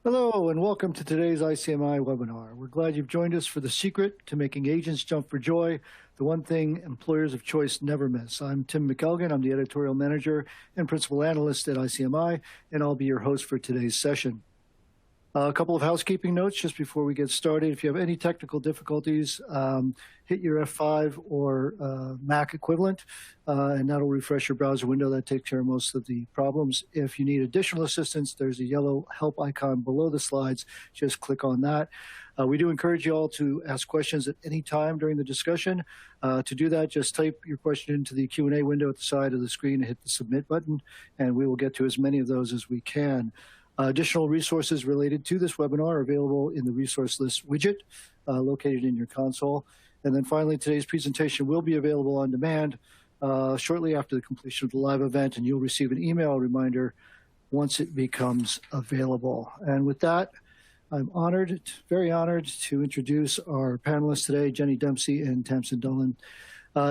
Hello, and welcome to today's ICMI webinar. We're glad you've joined us for the secret to making agents jump for joy, the one thing employers of choice never miss. I'm Tim McElgin. I'm the editorial manager and principal analyst at ICMI, and I'll be your host for today's session. A couple of housekeeping notes just before we get started. If you have any technical difficulties, hit your F5 or Mac equivalent, and that'll refresh your browser window. That takes care of most of the problems. If you need additional assistance, there's a yellow help icon below the slides. Just click on that. We do encourage you all to ask questions at any time during the discussion. To do that, just type your question into the Q&A window at the side of the screen and hit the submit button, and we will get to as many of those as we can. Additional resources related to this webinar are available in the resource list widget located in your console. And then finally, today's presentation will be available on demand shortly after the completion of the live event, and you'll receive an email reminder once it becomes available. And with that, I'm honored, very honored to introduce our panelists today, Jenny Dempsey and Tamsin Dolan.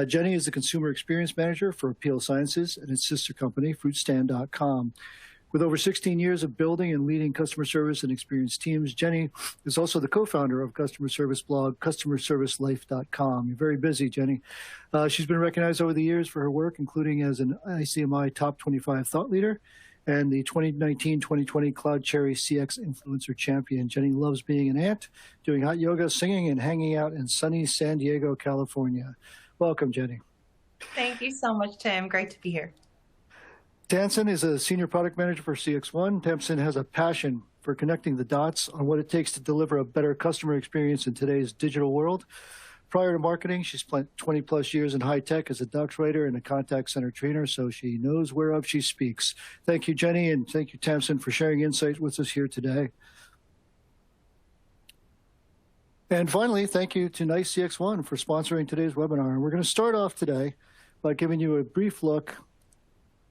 Jenny is the Consumer Experience Manager for Appeal Sciences and its sister company, FruitStand.com. With over 16 years of building and leading customer service and experience teams, Jenny is also the co-founder of customer service blog, CustomerServiceLife.com. You're very busy, Jenny. She's been recognized over the years for her work, including as an ICMI Top 25 Thought Leader and the 2019-2020 Cloud Cherry CX Influencer Champion. Jenny loves being an aunt, doing hot yoga, singing, and hanging out in sunny San Diego, California. Welcome, Jenny. Thank you so much, Tim. Great to be here. Tamsin is a senior product manager for CXone. Tamsin has a passion for connecting the dots on what it takes to deliver a better customer experience in today's digital world. Prior to marketing, she spent 20 plus years in high tech as a docs writer and a contact center trainer, so she knows whereof she speaks. Thank you, Jenny, and thank you, Tamsin, for sharing insights with us here today. And finally, thank you to NICE CXone for sponsoring today's webinar. We're going to start off today by giving you a brief look.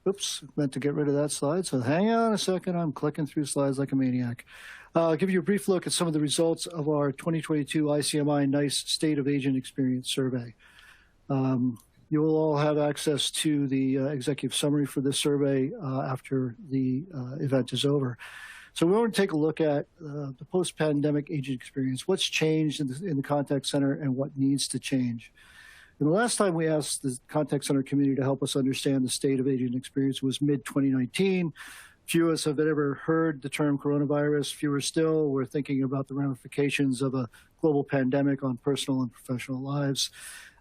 Oops, meant to get rid of that slide, so hang on a second. I'm clicking through slides like a maniac. I'll give you a brief look at some of the results of our 2022 ICMI NICE State of Agent Experience Survey. You will all have access to the executive summary for this survey after the event is over. So we want to take a look at the post-pandemic agent experience, what's changed in the contact center and what needs to change. And the last time we asked the contact center community to help us understand the state of agent experience was mid-2019. Few of us have ever heard the term coronavirus. Fewer still were thinking about the ramifications of a global pandemic on personal and professional lives.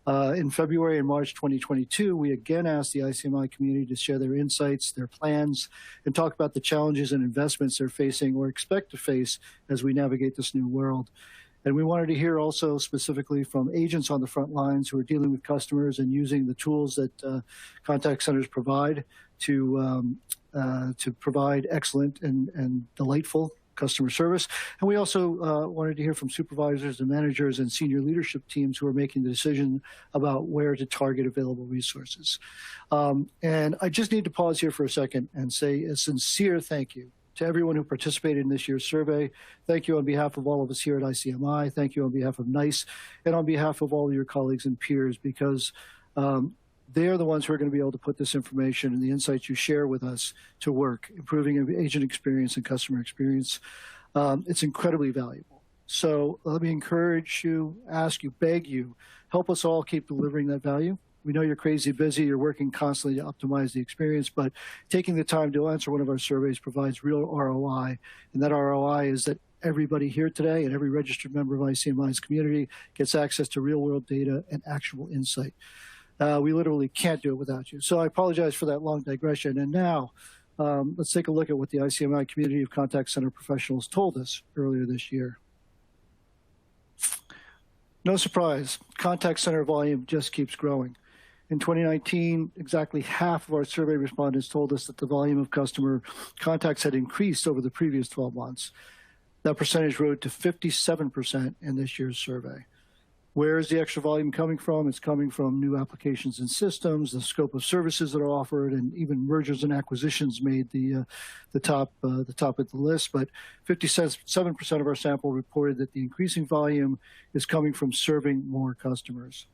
In February and March 2022, we again asked the ICMI community to share their insights, their plans, and talk about the challenges and investments they're facing or expect to face as we navigate this new world. And we wanted to hear also specifically from agents on the front lines who are dealing with customers and using the tools that contact centers provide to provide excellent and delightful customer service. And we also wanted to hear from supervisors and managers and senior leadership teams who are making the decision about where to target available resources. And I just need to pause here for a second and say a sincere thank you to everyone who participated in this year's survey. Thank you on behalf of all of us here at ICMI. Thank you on behalf of NICE and on behalf of all of your colleagues and peers, because they are the ones who are going to be able to put this information and the insights you share with us to work, improving agent experience and customer experience. It's incredibly valuable. So let me encourage you, ask you, beg you, help us all keep delivering that value. We know you're crazy busy, you're working constantly to optimize the experience, but taking the time to answer one of our surveys provides real ROI, and that ROI is that everybody here today and every registered member of ICMI's community gets access to real-world data and actionable insight. We literally can't do it without you. So I apologize for that long digression, and now let's take a look at what the ICMI community of contact center professionals told us earlier this year. No surprise, contact center volume just keeps growing. In 2019, exactly half of our survey respondents told us that the volume of customer contacts had increased over the previous 12 months. That percentage rose to 57% in this year's survey. Where is the extra volume coming from? It's coming from new applications and systems, the scope of services that are offered, and even mergers and acquisitions made the top of the list. But 57% of our sample reported that the increasing volume is coming from serving more customers.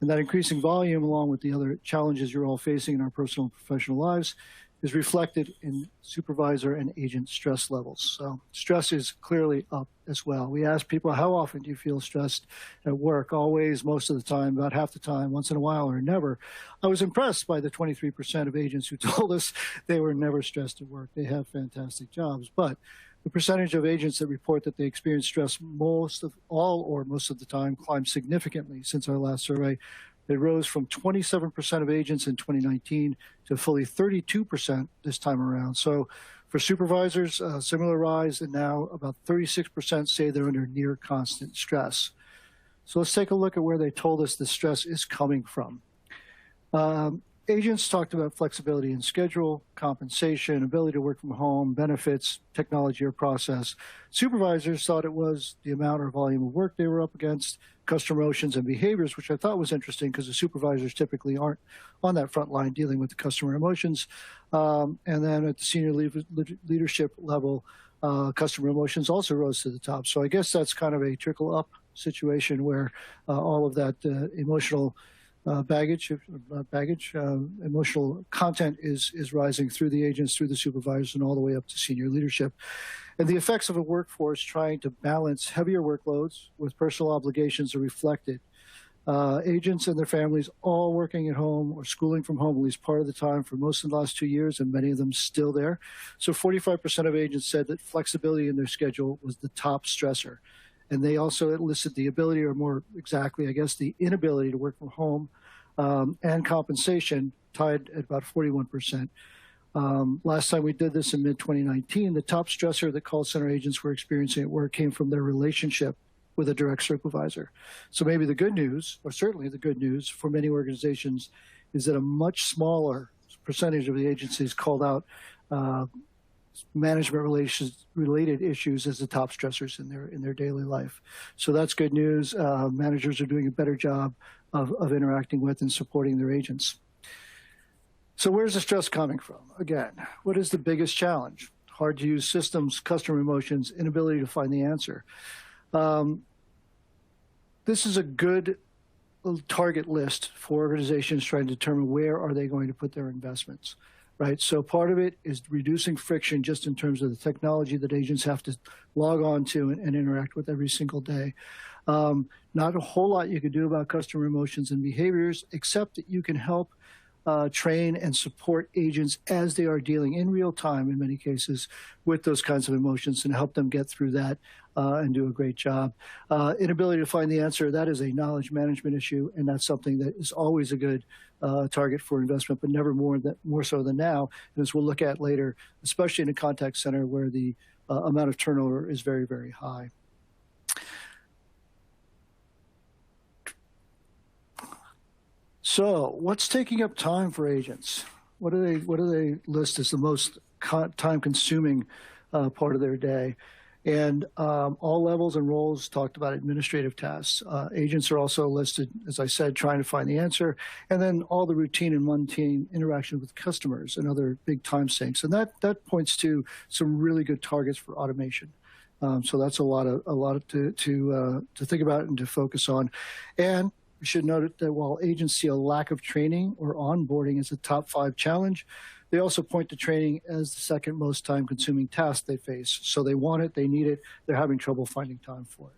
And that increasing volume, along with the other challenges you're all facing in our personal and professional lives, is reflected in supervisor and agent stress levels. So stress is clearly up as well. We ask people, how often do you feel stressed at work? Always, most of the time, about half the time, once in a while, or never. I was impressed by the 23% of agents who told us they were never stressed at work. They have fantastic jobs. But the percentage of agents that report that they experience stress most of the time climbed significantly since our last survey. It rose from 27% of agents in 2019 to fully 32% this time around. So for supervisors, a similar rise, and now about 36% say they're under near constant stress. So let's take a look at where they told us the stress is coming from. Agents talked about flexibility in schedule, compensation, ability to work from home, benefits, technology or process. Supervisors thought it was the amount or volume of work they were up against, customer emotions and behaviors, which I thought was interesting because the supervisors typically aren't on that front line dealing with the customer emotions. And then at the senior leadership level, customer emotions also rose to the top. So I guess that's kind of a trickle up situation where all of that emotional emotional content is rising through the agents, through the supervisors, and all the way up to senior leadership. And the effects of a workforce trying to balance heavier workloads with personal obligations are reflected. Agents and their families all working at home or schooling from home at least part of the time for most of the last 2 years, and many of them still there. So 45% of agents said that flexibility in their schedule was the top stressor. And they also listed the ability, or more exactly, I guess, the inability to work from home and compensation tied at about 41%. Last time we did this in mid-2019, the top stressor that call center agents were experiencing at work came from their relationship with a direct supervisor. So maybe the good news, or certainly the good news for many organizations, is that a much smaller percentage of the agencies called out management related issues as the top stressors in their daily life. So that's good news. Managers are doing a better job of interacting with and supporting their agents. So where's the stress coming from? Again, what is the biggest challenge? Hard to use systems, customer emotions, inability to find the answer. This is a good target list for organizations trying to determine where are they going to put their investments. Right, so part of it is reducing friction just in terms of the technology that agents have to log on to and interact with every single day. Not a whole lot you can do about customer emotions and behaviors, except that you can help train and support agents as they are dealing in real time, in many cases, with those kinds of emotions and help them get through that and do a great job. Inability to find the answer, that is a knowledge management issue, and that's something that is always a good target for investment, but never more so than now. And as we'll look at later, especially in a contact center where the amount of turnover is very, very high. So what's taking up time for agents? What do they list as the most time-consuming part of their day? And all levels and roles talked about administrative tasks. Agents are also listed, as I said, trying to find the answer, and then all the routine and mundane interaction with customers and other big time sinks. And that points to some really good targets for automation. So that's a lot to think about and to focus on. And we should note that while agents see a lack of training or onboarding as a top 5 challenge, they also point to training as the second most time-consuming task they face. So they want it, they need it, they're having trouble finding time for it.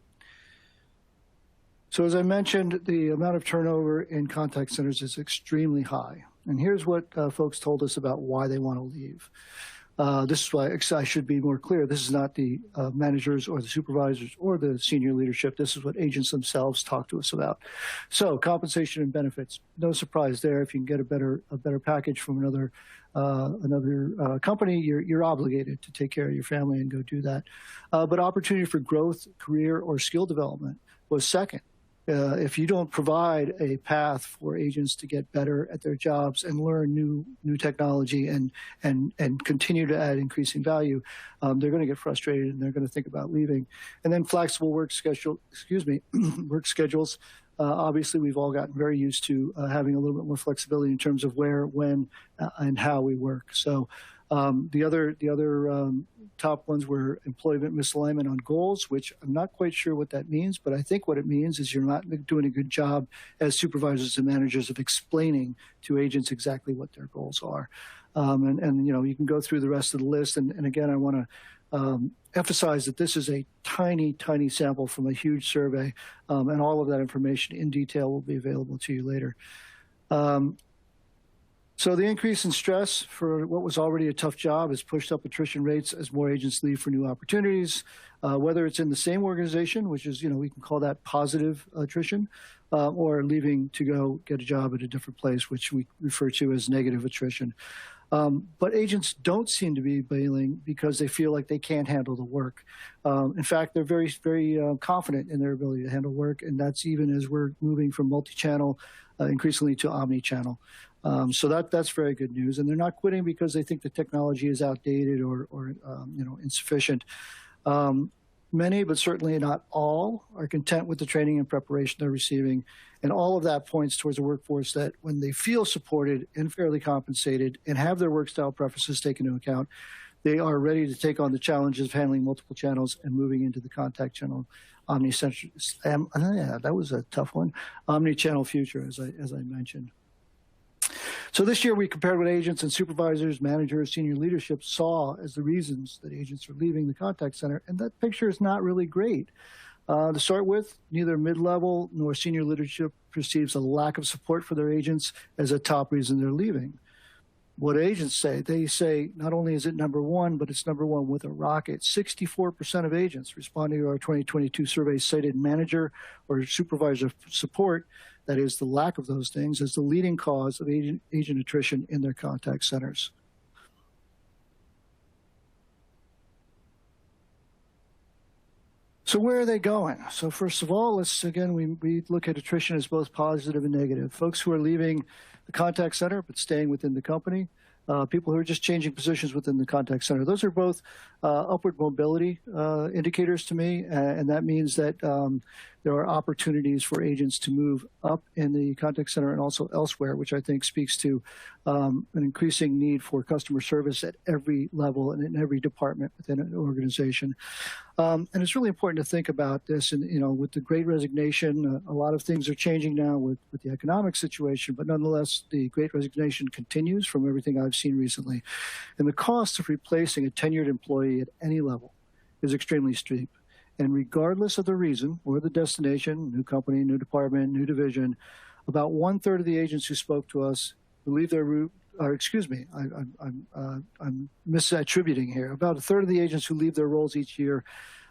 So as I mentioned, the amount of turnover in contact centers is extremely high. And here's what folks told us about why they want to leave. This is why I should be more clear. This is not the managers or the supervisors or the senior leadership. This is what agents themselves talk to us about. So compensation and benefits, no surprise there. If you can get a better package from another company, you're obligated to take care of your family and go do that. But opportunity for growth, career, or skill development was second. If you don't provide a path for agents to get better at their jobs and learn new technology and continue to add increasing value, they're going to get frustrated and they're going to think about leaving. And then flexible work schedules. Obviously, we've all gotten very used to having a little bit more flexibility in terms of where, when, and how we work. So the other top ones were employment misalignment on goals, which I'm not quite sure what that means, but I think what it means is you're not doing a good job as supervisors and managers of explaining to agents exactly what their goals are. And you can go through the rest of the list. And again, I want to emphasize that this is a tiny, tiny sample from a huge survey, and all of that information in detail will be available to you later. So the increase in stress for what was already a tough job has pushed up attrition rates as more agents leave for new opportunities, whether it's in the same organization, which is, we can call that positive attrition, or leaving to go get a job at a different place, which we refer to as negative attrition. But agents don't seem to be bailing because they feel like they can't handle the work. In fact, they're very, very confident in their ability to handle work, and that's even as we're moving from multi-channel increasingly to omni-channel. So that's very good news. And they're not quitting because they think the technology is outdated or insufficient. Many, but certainly not all, are content with the training and preparation they're receiving. And all of that points towards a workforce that, when they feel supported and fairly compensated and have their work style preferences taken into account, they are ready to take on the challenges of handling multiple channels and moving into the contact channel omni-centric. Yeah, that was a tough one. Omni-channel future, as I mentioned. So this year we compared what agents and supervisors, managers, senior leadership saw as the reasons that agents are leaving the contact center, and that picture is not really great. To start with, neither mid-level nor senior leadership perceives a lack of support for their agents as a top reason they're leaving. What agents say, they say not only is it number one, but it's number one with a rocket. 64% of agents responding to our 2022 survey cited manager or supervisor support, that is the lack of those things, as the leading cause of agent attrition in their contact centers. So where are they going? So first of all, we look at attrition as both positive and negative. Folks who are leaving the contact center but staying within the company, people who are just changing positions within the contact center. Those are both upward mobility indicators to me, and that means that there are opportunities for agents to move up in the contact center and also elsewhere, which I think speaks to an increasing need for customer service at every level and in every department within an organization. And it's really important to think about this. And, with the Great Resignation, a lot of things are changing now with the economic situation, but nonetheless, the Great Resignation continues from everything I've seen recently. And the cost of replacing a tenured employee at any level is extremely steep. And regardless of the reason or the destination, new company, new department, new division, about 1/3 of the agents who spoke to us believe their route, or excuse me, I'm misattributing here. About 1/3 of the agents who leave their roles each year,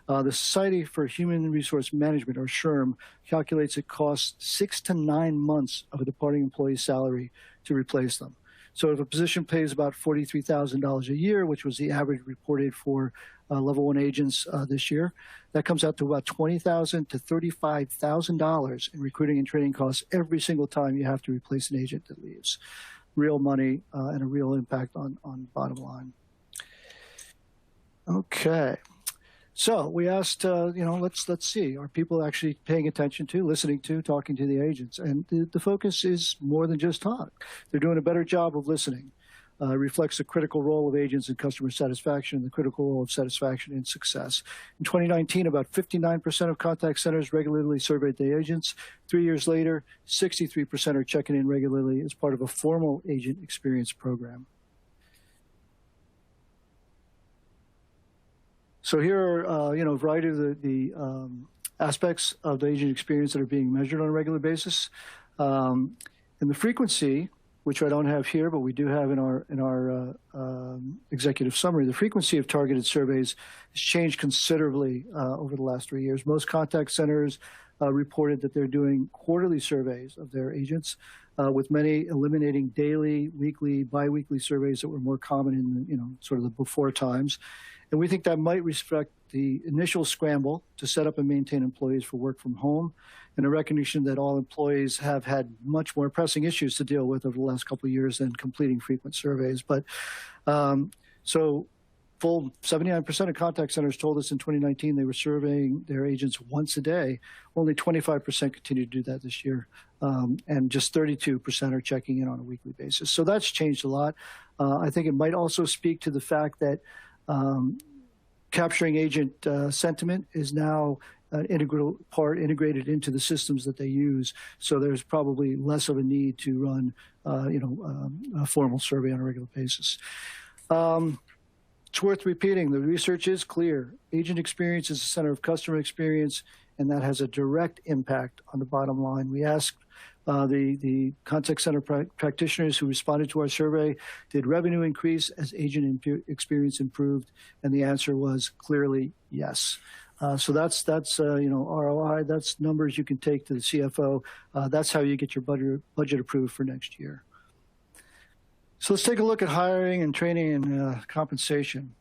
the Society for Human Resource Management, or SHRM, calculates it costs 6 to 9 months of a departing employee's salary to replace them. So if a position pays about $43,000 a year, which was the average reported for level 1 agents this year, that comes out to about $20,000 to $35,000 in recruiting and training costs every single time you have to replace an agent that leaves. Real money and a real impact on bottom line. Okay. So we asked, let's see, are people actually paying attention to, listening to, talking to the agents? And the focus is more than just talk. They're doing a better job of listening. Reflects the critical role of agents in customer satisfaction and the critical role of satisfaction in success. In 2019, about 59% of contact centers regularly surveyed the agents. 3 years later, 63% are checking in regularly as part of a formal agent experience program. So here are, a variety of the aspects of the agent experience that are being measured on a regular basis. And the frequency, which I don't have here, but we do have in our executive summary, the frequency of targeted surveys has changed considerably over the last 3 years. Most contact centers reported that they're doing quarterly surveys of their agents, with many eliminating daily, weekly, biweekly surveys that were more common in sort of the before times. And we think that might reflect the initial scramble to set up and maintain employees for work from home, and a recognition that all employees have had much more pressing issues to deal with over the last couple of years than completing frequent surveys. But so full 79% of contact centers told us in 2019 they were surveying their agents once a day. Only 25% continue to do that this year. And just 32% are checking in on a weekly basis. So that's changed a lot. I think it might also speak to the fact that capturing agent sentiment is now an integral part integrated into the systems that they use. So there's probably less of a need to run a formal survey on a regular basis. It's worth repeating. The research is clear. Agent experience is the center of customer experience, and that has a direct impact on the bottom line. We asked the contact center practitioners who responded to our survey, did revenue increase as agent experience improved? And the answer was clearly yes. So that's ROI. That's numbers you can take to the CFO. That's how you get your budget approved for next year. So let's take a look at hiring and training and compensation.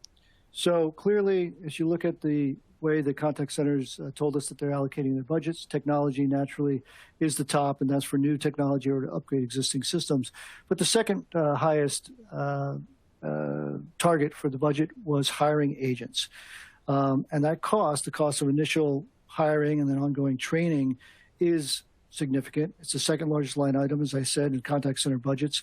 So clearly, as you look at the way the contact centers told us that they're allocating their budgets, technology naturally is the top, and that's for new technology or to upgrade existing systems. But the second highest target for the budget was hiring agents. And that cost, the cost of initial hiring and then ongoing training, is significant. It's the second largest line item, as I said, in contact center budgets.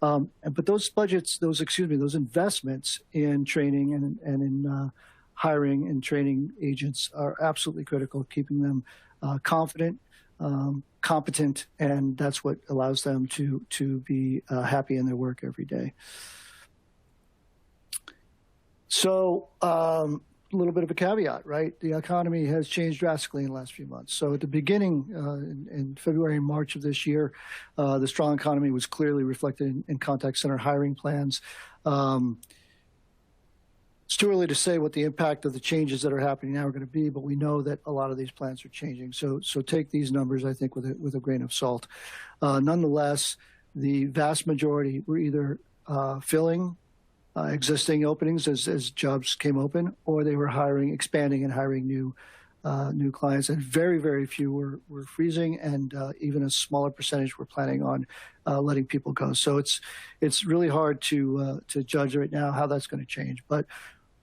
But those budgets, those investments in training and in hiring and training agents are absolutely critical, keeping them confident, competent, and that's what allows them to be happy in their work every day. So a little bit of a caveat, right? The economy has changed drastically in the last few months. So at the beginning, in February and March of this year, the strong economy was clearly reflected in contact center hiring plans. It's too early to say what the impact of the changes that are happening now are going to be, but we know that a lot of these plans are changing. So take these numbers, I think, with a grain of salt. Nonetheless, the vast majority were either filling existing openings as jobs came open, or they were expanding and hiring new clients. And very, very few were freezing, and even a smaller percentage were planning on letting people go. So it's really hard to judge right now how that's going to change. But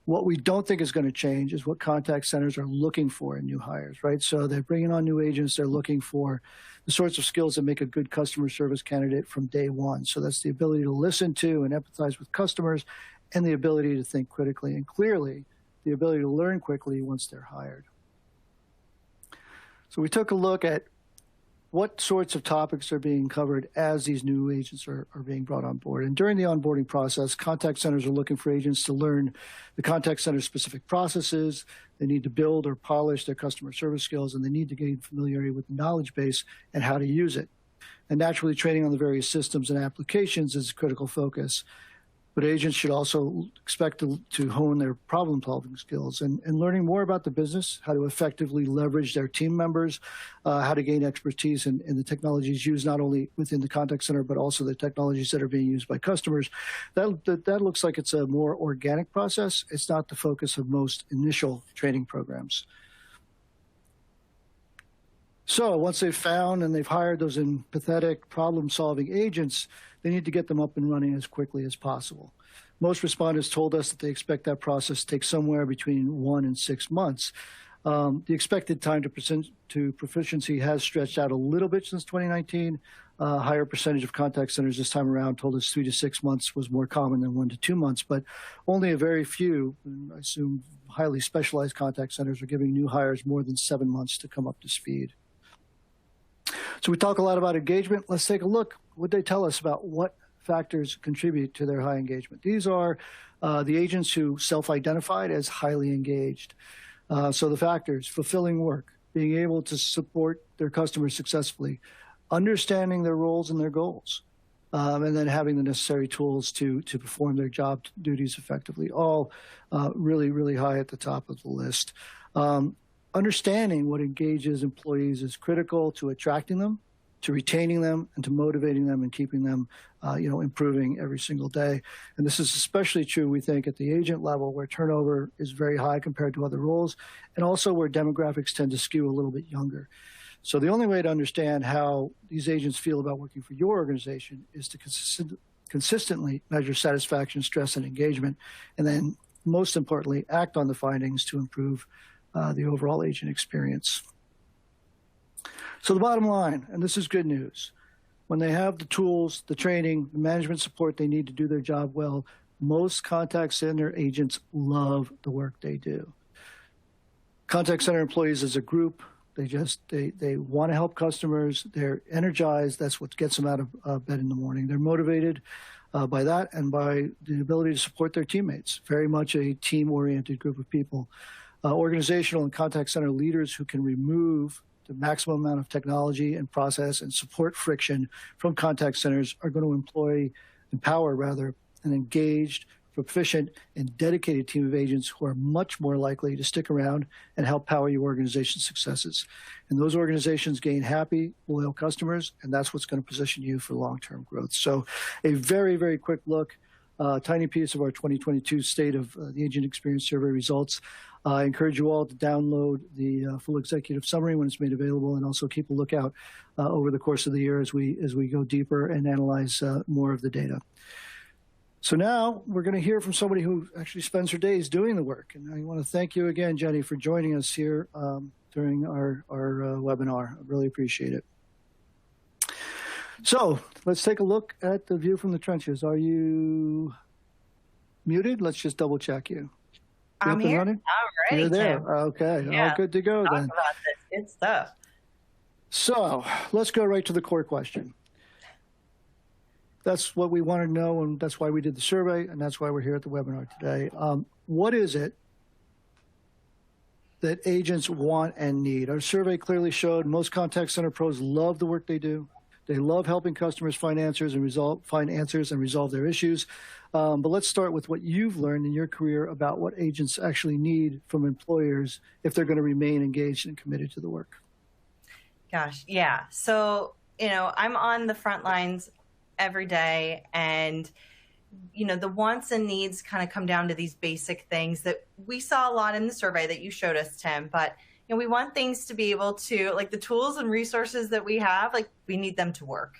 what we don't think is going to change is what contact centers are looking for in new hires, right? So they're bringing on new agents. They're looking for the sorts of skills that make a good customer service candidate from day one. So that's the ability to listen to and empathize with customers, and the ability to think critically and clearly, the ability to learn quickly once they're hired. So we took a look at what sorts of topics are being covered as these new agents are being brought on board. And during the onboarding process, contact centers are looking for agents to learn the contact center specific processes. They need to build or polish their customer service skills, and they need to gain familiarity with the knowledge base and how to use it. And naturally, training on the various systems and applications is a critical focus. But agents should also expect to hone their problem-solving skills and learning more about the business, how to effectively leverage their team members, how to gain expertise in the technologies used not only within the contact center, but also the technologies that are being used by customers. That looks like it's a more organic process. It's not the focus of most initial training programs. So once they've found and they've hired those empathetic problem-solving agents, they need to get them up and running as quickly as possible. Most respondents told us that they expect that process to take somewhere between 1 and 6 months. The expected time to proficiency has stretched out a little bit since 2019. A higher percentage of contact centers this time around told us 3 to 6 months was more common than 1 to 2 months, but only a very few, I assume highly specialized contact centers, are giving new hires more than 7 months to come up to speed. So we talk a lot about engagement. Let's take a look. What they tell us about what factors contribute to their high engagement. These are the agents who self-identified as highly engaged. So the factors: fulfilling work, being able to support their customers successfully, understanding their roles and their goals, and then having the necessary tools to perform their job duties effectively. All really, really high at the top of the list. Understanding what engages employees is critical to attracting them, to retaining them, and to motivating them and keeping them, improving every single day. And this is especially true, we think, at the agent level, where turnover is very high compared to other roles, and also where demographics tend to skew a little bit younger. So the only way to understand how these agents feel about working for your organization is to consistently measure satisfaction, stress, and engagement, and then, most importantly, act on the findings to improve the overall agent experience. So the bottom line, and this is good news, when they have the tools, the training, the management support they need to do their job well, most contact center agents love the work they do. Contact center employees as a group, They want to help customers. They're energized. That's what gets them out of bed in the morning. They're motivated by that and by the ability to support their teammates. Very much a team-oriented group of people. Organizational and contact center leaders who can remove the maximum amount of technology and process and support friction from contact centers are going to empower an engaged, proficient, and dedicated team of agents who are much more likely to stick around and help power your organization's successes. And those organizations gain happy, loyal customers, and that's what's going to position you for long-term growth. So a very, very quick look, tiny piece of our 2022 State of the Agent Experience Survey results. I encourage you all to download the full executive summary when it's made available, and also keep a lookout over the course of the year as we go deeper and analyze more of the data. So now we're going to hear from somebody who actually spends her days doing the work. And I want to thank you again, Jenny, for joining us here during our webinar. I really appreciate it. So let's take a look at the view from the trenches. Are you muted? Let's just double check you. I'm here. Running? I'm ready. You're there. Tim. Okay. Yeah. All good to go Talk then. about this. Good stuff. So let's go right to the core question. That's what we wanted to know, and that's why we did the survey, and that's why we're here at the webinar today. What is it that agents want and need? Our survey clearly showed most contact center pros love the work they do. They love helping customers find answers and resolve their issues. But let's start with what you've learned in your career about what agents actually need from employers if they're going to remain engaged and committed to the work. Gosh, yeah. So, I'm on the front lines every day, and the wants and needs kind of come down to these basic things that we saw a lot in the survey that you showed us, Tim. But we want things to be able to, like, the tools and resources that we have, like, we need them to work.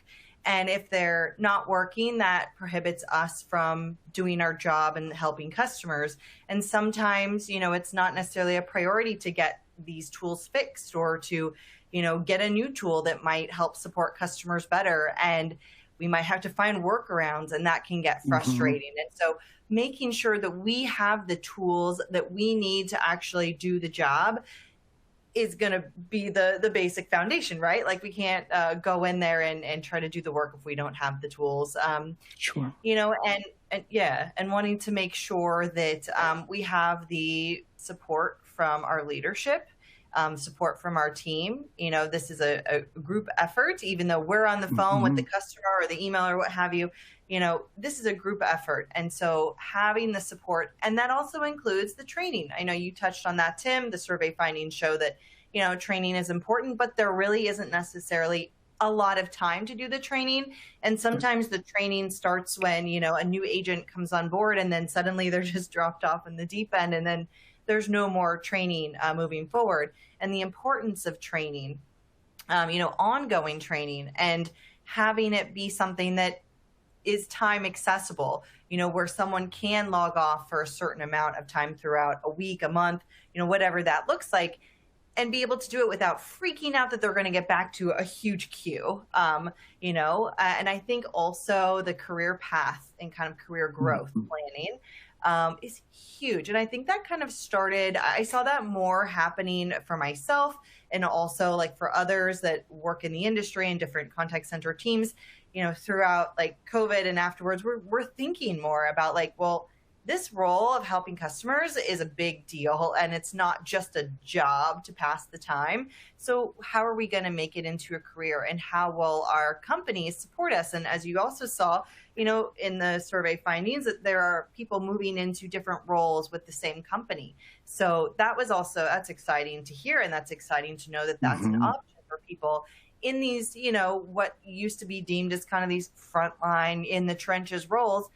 And if they're not working, that prohibits us from doing our job and helping customers. And sometimes, it's not necessarily a priority to get these tools fixed or to, get a new tool that might help support customers better. And we might have to find workarounds, and that can get frustrating. And so making sure that we have the tools that we need to actually do the job is going to be the basic foundation, right? Like, we can't go in there and try to do the work if we don't have the tools. Sure. And wanting to make sure that we have the support from our leadership, support from our team. This is a group effort, even though we're on the phone with the customer or the email or what have you. This is a group effort. And so having the support, and that also includes the training. I know you touched on that, Tim. The survey findings show that, training is important, but there really isn't necessarily a lot of time to do the training. And sometimes the training starts when, a new agent comes on board, and then suddenly they're just dropped off in the deep end, and then there's no more training moving forward. And the importance of training, ongoing training, and having it be something that is time accessible, where someone can log off for a certain amount of time throughout a week, a month, whatever that looks like, and be able to do it without freaking out that they're going to get back to a huge queue. And I think also the career path and kind of career growth planning is huge. And I think that kind of started, I saw that more happening for myself, and also like for others that work in the industry and different contact center teams, throughout like COVID and afterwards, we're thinking more about like, well, this role of helping customers is a big deal, and it's not just a job to pass the time. So how are we going to make it into a career, and how will our companies support us? And as you also saw, in the survey findings, that there are people moving into different roles with the same company. So that's exciting to hear, and that's exciting to know that that's an option for people in these, what used to be deemed as kind of these frontline in the trenches roles.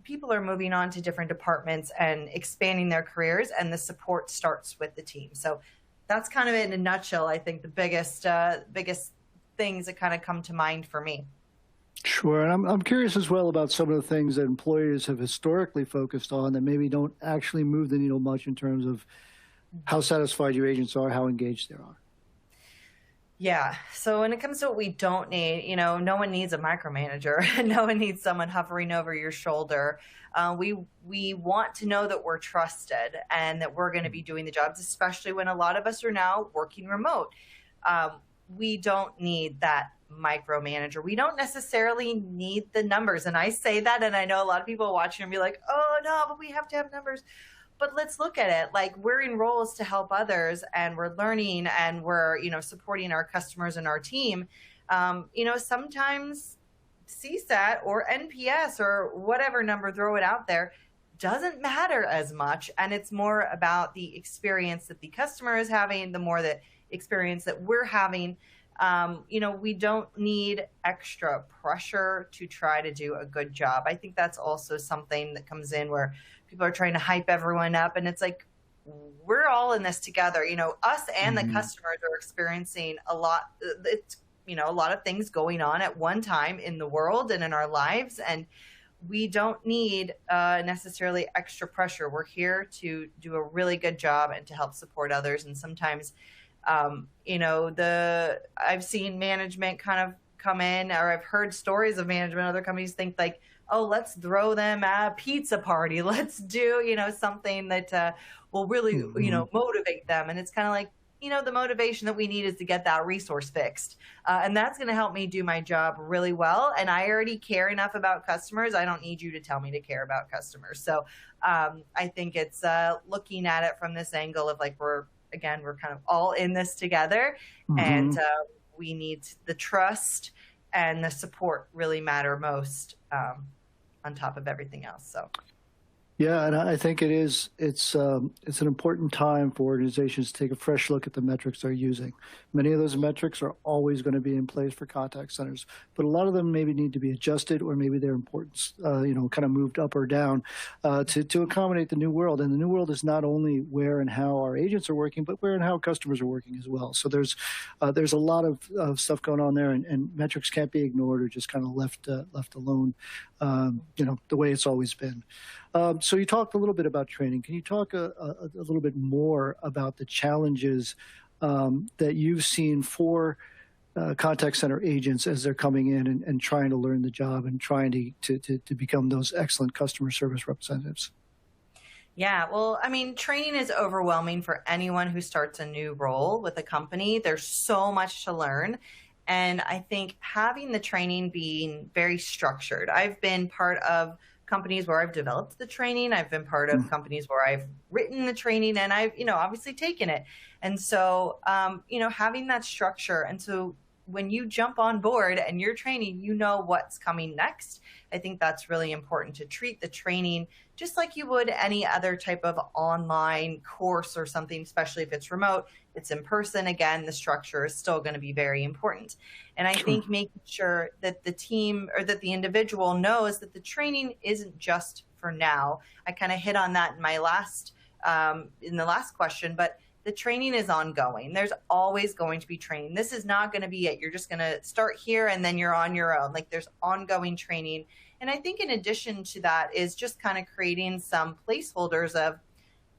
People are moving on to different departments and expanding their careers, and the support starts with the team. So that's kind of in a nutshell, I think, the biggest things that kind of come to mind for me. Sure. And I'm curious as well about some of the things that employers have historically focused on that maybe don't actually move the needle much in terms of how satisfied your agents are, how engaged they are. Yeah. So when it comes to what we don't need, no one needs a micromanager. No one needs someone hovering over your shoulder. We want to know that we're trusted and that we're going to be doing the jobs, especially when a lot of us are now working remote. Um, we don't need that micromanager. We don't necessarily need the numbers. And I say that, and I know a lot of people watching and be like, "Oh no, but we have to have numbers." But let's look at it like we're in roles to help others, and we're learning, and we're supporting our customers and our team. Sometimes CSAT or NPS or whatever number, throw it out there, doesn't matter as much, and it's more about the experience that the customer is having, the more the experience that we're having. We don't need extra pressure to try to do a good job. I think that's also something that comes in where people are trying to hype everyone up, and it's like, we're all in this together. Us and the customers are experiencing a lot. It's, a lot of things going on at one time in the world and in our lives, and we don't need necessarily extra pressure. We're here to do a really good job and to help support others. And sometimes, I've seen management kind of come in, or I've heard stories of management, other companies think like, oh, let's throw them a pizza party. Let's do, something that will really, motivate them. And it's kind of like, the motivation that we need is to get that resource fixed. And that's going to help me do my job really well. And I already care enough about customers. I don't need you to tell me to care about customers. So I think it's looking at it from this angle of like, we're kind of all in this together. And we need the trust and the support really matter most on top of everything else. So. Yeah, and I think it's an important time for organizations to take a fresh look at the metrics they're using. Many of those metrics are always going to be in place for contact centers, but a lot of them maybe need to be adjusted, or maybe their importance, kind of moved up or down to accommodate the new world. And the new world is not only where and how our agents are working, but where and how customers are working as well. So there's a lot of stuff going on there, and metrics can't be ignored or just kind of left alone, the way it's always been. So you talked a little bit about training. Can you talk a little bit more about the challenges that you've seen for contact center agents as they're coming in and trying to learn the job and trying to become those excellent customer service representatives? Yeah, well, I mean, training is overwhelming for anyone who starts a new role with a company. There's so much to learn. And I think having the training being very structured. I've been part of companies where I've developed the training. I've been part of companies where I've written the training, and I've, obviously taken it. And so, having that structure. And so when you jump on board and you're training, what's coming next. I think that's really important, to treat the training just like you would any other type of online course or something, especially if it's remote. It's in person. Again, the structure is still going to be very important. And I think making sure that the team or that the individual knows that the training isn't just for now. I kind of hit on that in my in the last question, but the training is ongoing. There's always going to be training. This is not going to be it. You're just going to start here and then you're on your own. Like, there's ongoing training. And I think in addition to that is just kind of creating some placeholders of,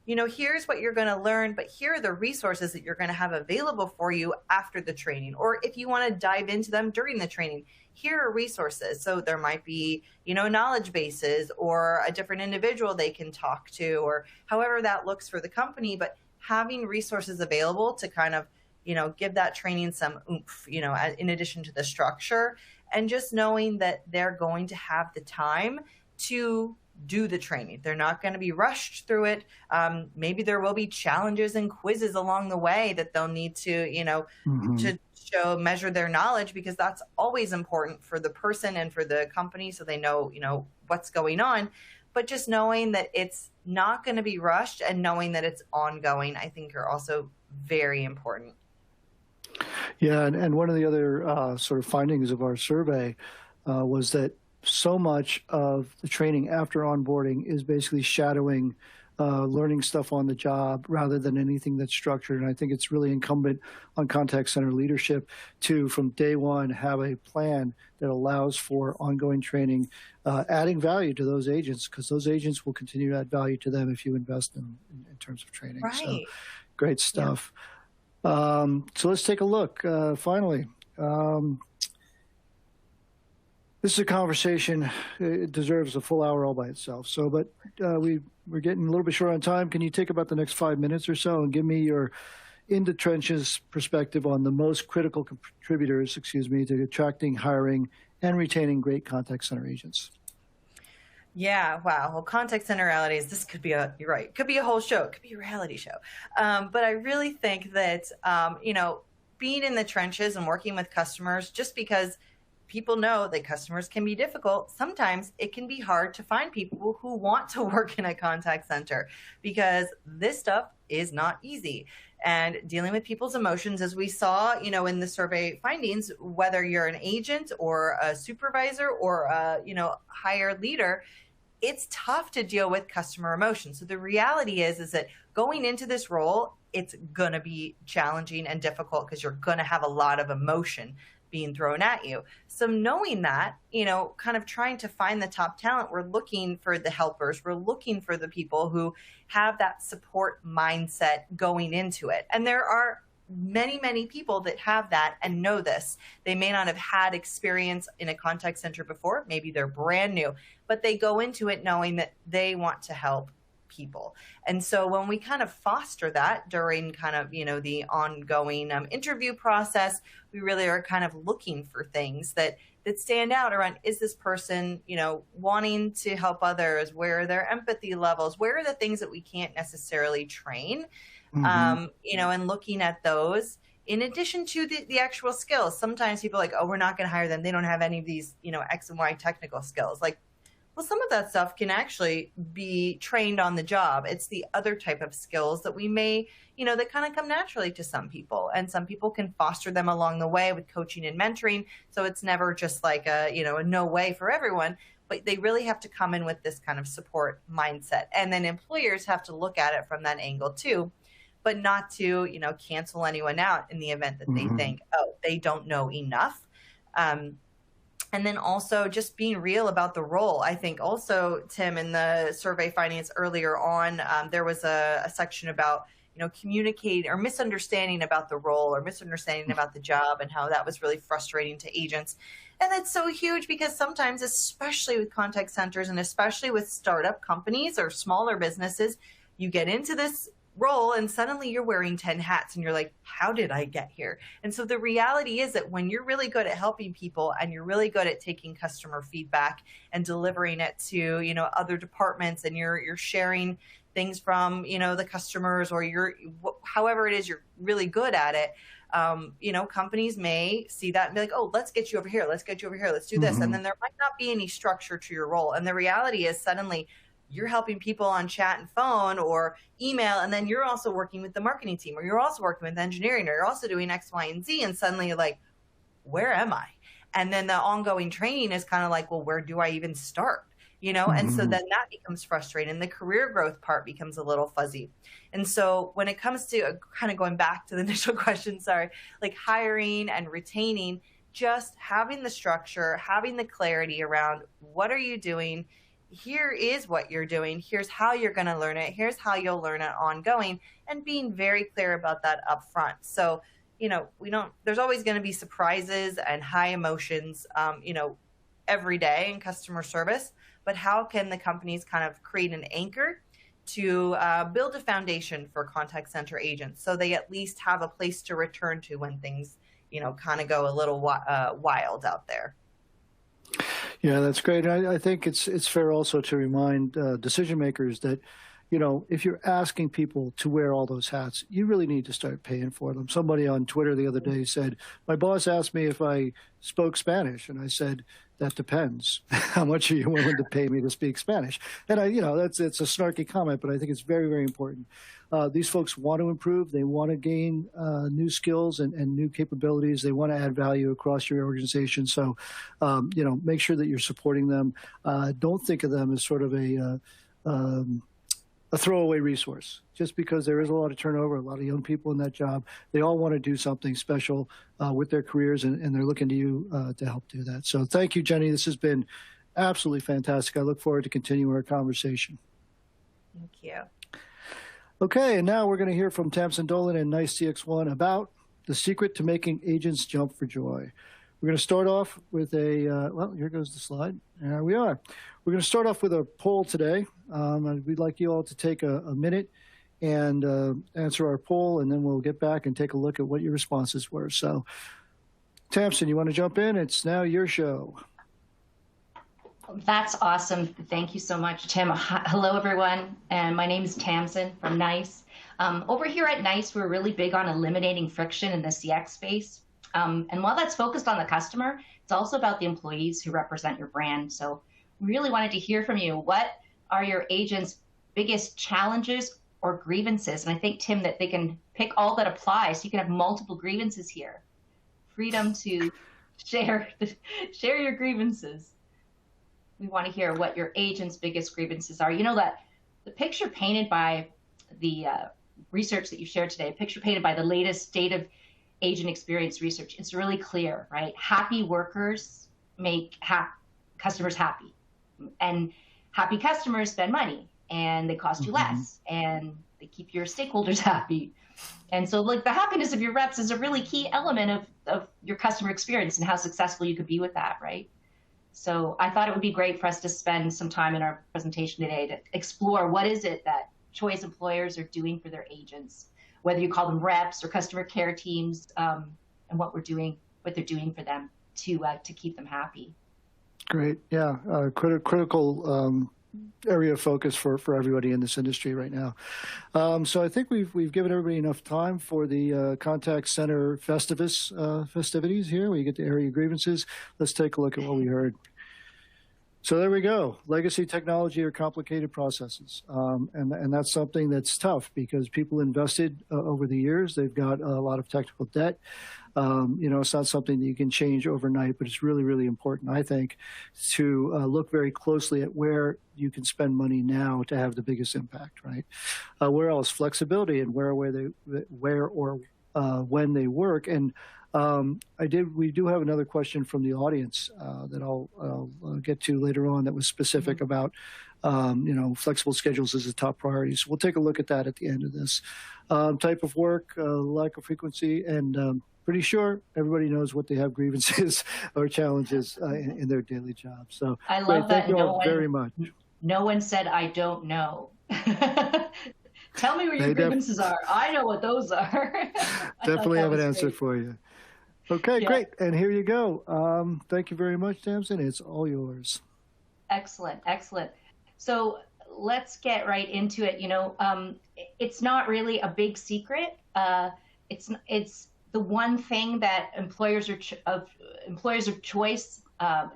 here's what you're going to learn, but here are the resources that you're going to have available for you after the training. Or if you want to dive into them during the training, here are resources. So there might be, knowledge bases or a different individual they can talk to, or however that looks for the company. But having resources available to kind of, give that training some oomph, in addition to the structure, and just knowing that they're going to have the time to do the training. They're not going to be rushed through it. Maybe there will be challenges and quizzes along the way that they'll need to, to measure their knowledge, because that's always important for the person and for the company, so they know, what's going on. But just knowing that it's not going to be rushed and knowing that it's ongoing, I think, are also very important. Yeah, and one of the other sort of findings of our survey was that so much of the training after onboarding is basically shadowing, learning stuff on the job rather than anything that's structured. And I think it's really incumbent on contact center leadership to, from day one, have a plan that allows for ongoing training, adding value to those agents, because those agents will continue to add value to them if you invest in terms of training. Right. So great stuff. So let's take a look. Finally, this is a conversation. It deserves a full hour all by itself. So, but we're getting a little bit short on time. Can you take about the next 5 minutes or so and give me your in the trenches perspective on the most critical contributors, to attracting, hiring, and retaining great contact center agents? Yeah, wow. Well, contact center realities, this could be you're right, could be a whole show, it could be a reality show. But I really think that, being in the trenches and working with customers, just because people know that customers can be difficult, sometimes it can be hard to find people who want to work in a contact center because this stuff is not easy. And dealing with people's emotions, as we saw, in the survey findings, whether you're an agent or a supervisor or a, higher leader, it's tough to deal with customer emotions. So the reality is that going into this role, it's going to be challenging and difficult because you're going to have a lot of emotion being thrown at you. So knowing that, kind of trying to find the top talent, we're looking for the helpers. We're looking for the people who have that support mindset going into it. And there are many, many people that have that and know this. They may not have had experience in a contact center before. Maybe they're brand new, but they go into it knowing that they want to help people. And so when we kind of foster that during kind of, the ongoing interview process, we really are kind of looking for things that stand out around, is this person, wanting to help others? Where are their empathy levels? Where are the things that we can't necessarily train? And looking at those in addition to the actual skills. Sometimes people are like, oh, we're not going to hire them. They don't have any of these, X and Y technical skills. Like, well, some of that stuff can actually be trained on the job. It's the other type of skills that we may, that kind of come naturally to some people. And some people can foster them along the way with coaching and mentoring. So it's never just like a no way for everyone. But they really have to come in with this kind of support mindset. And then employers have to look at it from that angle too, but not to, cancel anyone out in the event that they think, oh, they don't know enough. And then also just being real about the role. I think also, Tim, in the survey findings earlier on, there was a section about, communicating or misunderstanding about the role or misunderstanding about the job and how that was really frustrating to agents. And that's so huge because sometimes, especially with contact centers and especially with startup companies or smaller businesses, you get into this role and suddenly you're wearing 10 hats and you're like, how did I get here? And so the reality is that when you're really good at helping people and you're really good at taking customer feedback and delivering it to, other departments, and you're sharing things from, the customers, or however it is, you're really good at it. Companies may see that and be like, oh, let's get you over here. Let's get you over here. Let's do this. And then there might not be any structure to your role. And the reality is suddenly you're helping people on chat and phone or email, and then you're also working with the marketing team, or you're also working with engineering, or you're also doing X, Y, and Z. And suddenly you're like, where am I? And then the ongoing training is kind of like, well, where do I even start? And so then that becomes frustrating. The career growth part becomes a little fuzzy. And so when it comes to kind of going back to the initial question, like hiring and retaining, just having the structure, having the clarity around what are you doing? Here is what you're doing. Here's how you're going to learn it. Here's how you'll learn it ongoing, and being very clear about that up front. So, there's always going to be surprises and high emotions, every day in customer service, but how can the companies kind of create an anchor to build a foundation for contact center agents so they at least have a place to return to when things, kind of go a little wild out there? Yeah, that's great. I think it's fair also to remind decision makers that, if you're asking people to wear all those hats, you really need to start paying for them. Somebody on Twitter the other day said, my boss asked me if I spoke Spanish, and I said, that depends. How much are you willing to pay me to speak Spanish? And it's a snarky comment, but I think it's very, very important. These folks want to improve. They want to gain new skills and new capabilities. They want to add value across your organization. So, make sure that you're supporting them. Don't think of them as sort of a throwaway resource. Just because there is a lot of turnover, a lot of young people in that job, they all want to do something special with their careers, and they're looking to you to help do that. So thank you, Jenny. This has been absolutely fantastic. I look forward to continuing our conversation. Thank you. Okay, and now we're going to hear from Tamsin Dolan and NICE CX1 about the secret to making agents jump for joy. We're going to start off with well, here goes the slide. There we are. We're going to start off with a poll today. And we'd like you all to take a minute and answer our poll, and then we'll get back and take a look at what your responses were. So, Tamsin, you want to jump in? It's now your show. That's awesome. Thank you so much, Tim. Hello, everyone. And my name is Tamsin from NICE. Over here at NICE, we're really big on eliminating friction in the CX space. And while that's focused on the customer, it's also about the employees who represent your brand. So we really wanted to hear from you. What are your agents' biggest challenges or grievances? And I think, Tim, that they can pick all that apply, so you can have multiple grievances here. Freedom to share your grievances. We want to hear what your agent's biggest grievances are. You know that the picture painted by the research that you shared today, a picture painted by the latest state of agent experience research, it's really clear, right? Happy workers make customers happy. And happy customers spend money, and they cost you less, and they keep your stakeholders happy. And so like the happiness of your reps is a really key element of your customer experience and how successful you could be with that, right? So I thought it would be great for us to spend some time in our presentation today to explore what is it that choice employers are doing for their agents, whether you call them reps or customer care teams, and what they're doing for them to keep them happy. Great, yeah, critical area of focus for everybody in this industry right now. So I think we've given everybody enough time for the contact center festivities here, where you get to air your grievances. Let's take a look at what we heard. So there we go. Legacy technology or complicated processes. And that's something that's tough because people invested over the years. They've got a lot of technical debt. It's not something that you can change overnight, but it's really, really important, I think, to look very closely at where you can spend money now to have the biggest impact, right? Where else? Flexibility and where or when they work. And we do have another question from the audience that I'll get to later on that was specific about, flexible schedules as a top priority. So we'll take a look at that at the end of this. Type of work, lack of frequency, and pretty sure everybody knows what they have grievances or challenges in their daily job. So I love that. Thank you all very much. No one said, I don't know. Tell me where your grievances are. I know what those are. Definitely have an answer for you. Okay, yeah. Great. And here you go. Thank you very much, Tamsin. It's all yours. Excellent. Excellent. So let's get right into it. It's not really a big secret. It's the one thing that employers of choice